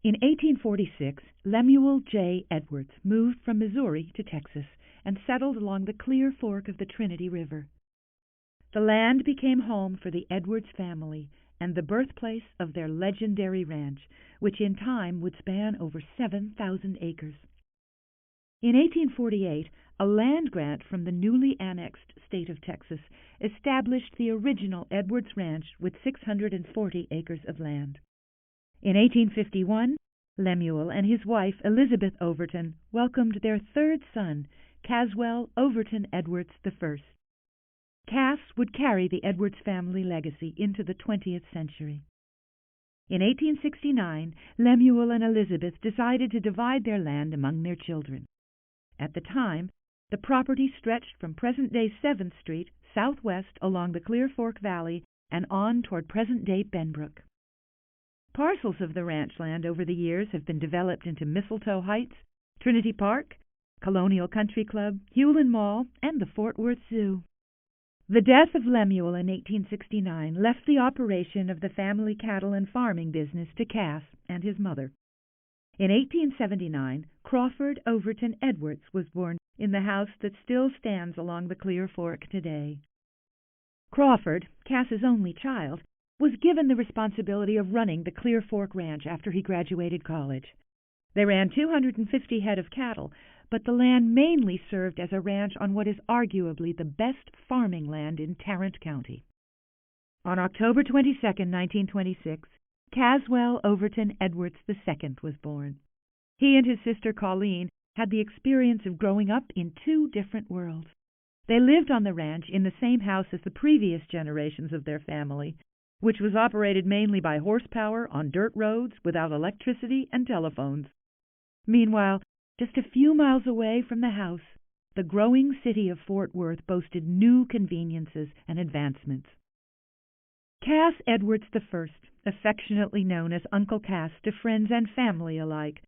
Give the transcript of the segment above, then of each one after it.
In 1846, Lemuel J. Edwards moved from Missouri to Texas and settled along the Clear Fork of the Trinity River. The land became home for the Edwards family and the birthplace of their legendary ranch, which in time would span over 7,000 acres. In 1848, a land grant from the newly annexed state of Texas established the original Edwards Ranch with 640 acres of land. In 1851, Lemuel and his wife Elizabeth Overton welcomed their third son, Caswell Overton Edwards I. Cass would carry the Edwards family legacy into the 20th century. In 1869, Lemuel and Elizabeth decided to divide their land among their children. At the time, the property stretched from present-day 7th Street southwest along the Clear Fork Valley and on toward present-day Benbrook. Parcels of the ranch land over the years have been developed into Mistletoe Heights, Trinity Park, Colonial Country Club, Hewlin Mall, and the Fort Worth Zoo. The death of Lemuel in 1869 left the operation of the family cattle and farming business to Cass and his mother. In 1879, Crawford Overton Edwards was born in the house that still stands along the Clear Fork today. Crawford, Cass's only child, was given the responsibility of running the Clear Fork Ranch after he graduated college. They ran 250 head of cattle, but the land mainly served as a ranch on what is arguably the best farming land in Tarrant County. On October 22, 1926, Caswell Overton Edwards II was born. He and his sister Colleen had the experience of growing up in two different worlds. They lived on the ranch in the same house as the previous generations of their family, which was operated mainly by horsepower on dirt roads without electricity and telephones. Meanwhile, just a few miles away from the house, the growing city of Fort Worth boasted new conveniences and advancements. Cass Edwards I, affectionately known as Uncle Cass to friends and family alike,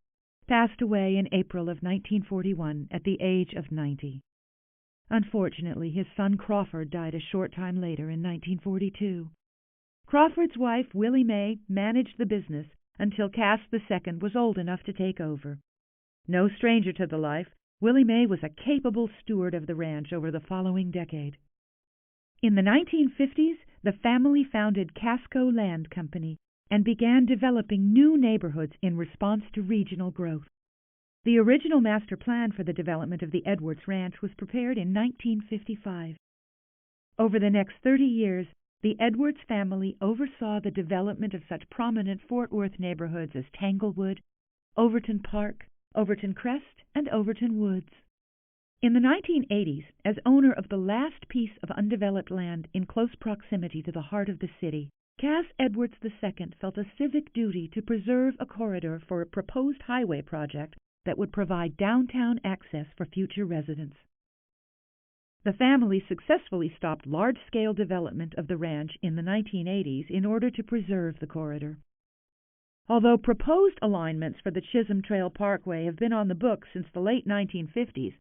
passed away in April of 1941 at the age of 90. Unfortunately, his son Crawford died a short time later in 1942. Crawford's wife, Willie Mae, managed the business until Cass II was old enough to take over. No stranger to the life, Willie Mae was a capable steward of the ranch over the following decade. In the 1950s, the family founded Casco Land Company and began developing new neighborhoods in response to regional growth. The original master plan for the development of the Edwards Ranch was prepared in 1955. Over the next 30 years, the Edwards family oversaw the development of such prominent Fort Worth neighborhoods as Tanglewood, Overton Park, Overton Crest, and Overton Woods. In the 1980s, as owner of the last piece of undeveloped land in close proximity to the heart of the city, Cass Edwards II felt a civic duty to preserve a corridor for a proposed highway project that would provide downtown access for future residents. The family successfully stopped large-scale development of the ranch in the 1980s in order to preserve the corridor. Although proposed alignments for the Chisholm Trail Parkway have been on the books since the late 1950s,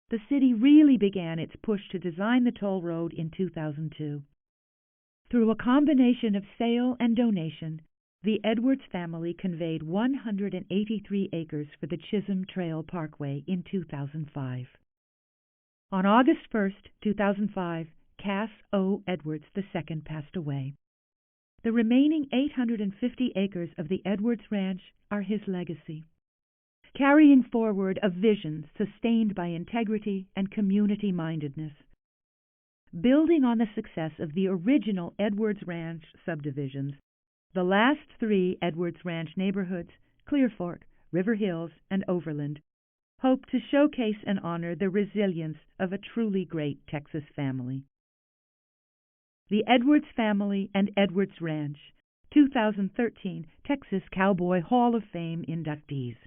the city really began its push to design the toll road in 2002. Through a combination of sale and donation, the Edwards family conveyed 183 acres for the Chisholm Trail Parkway in 2005. On August 1, 2005, Cass O. Edwards II passed away. The remaining 850 acres of the Edwards Ranch are his legacy, carrying forward a vision sustained by integrity and community-mindedness. Building on the success of the original Edwards Ranch subdivisions, the last three Edwards Ranch neighborhoods, Clear Fork, River Hills, and Overland, hope to showcase and honor the resilience of a truly great Texas family. The Edwards Family and Edwards Ranch, 2013 Texas Cowboy Hall of Fame inductees.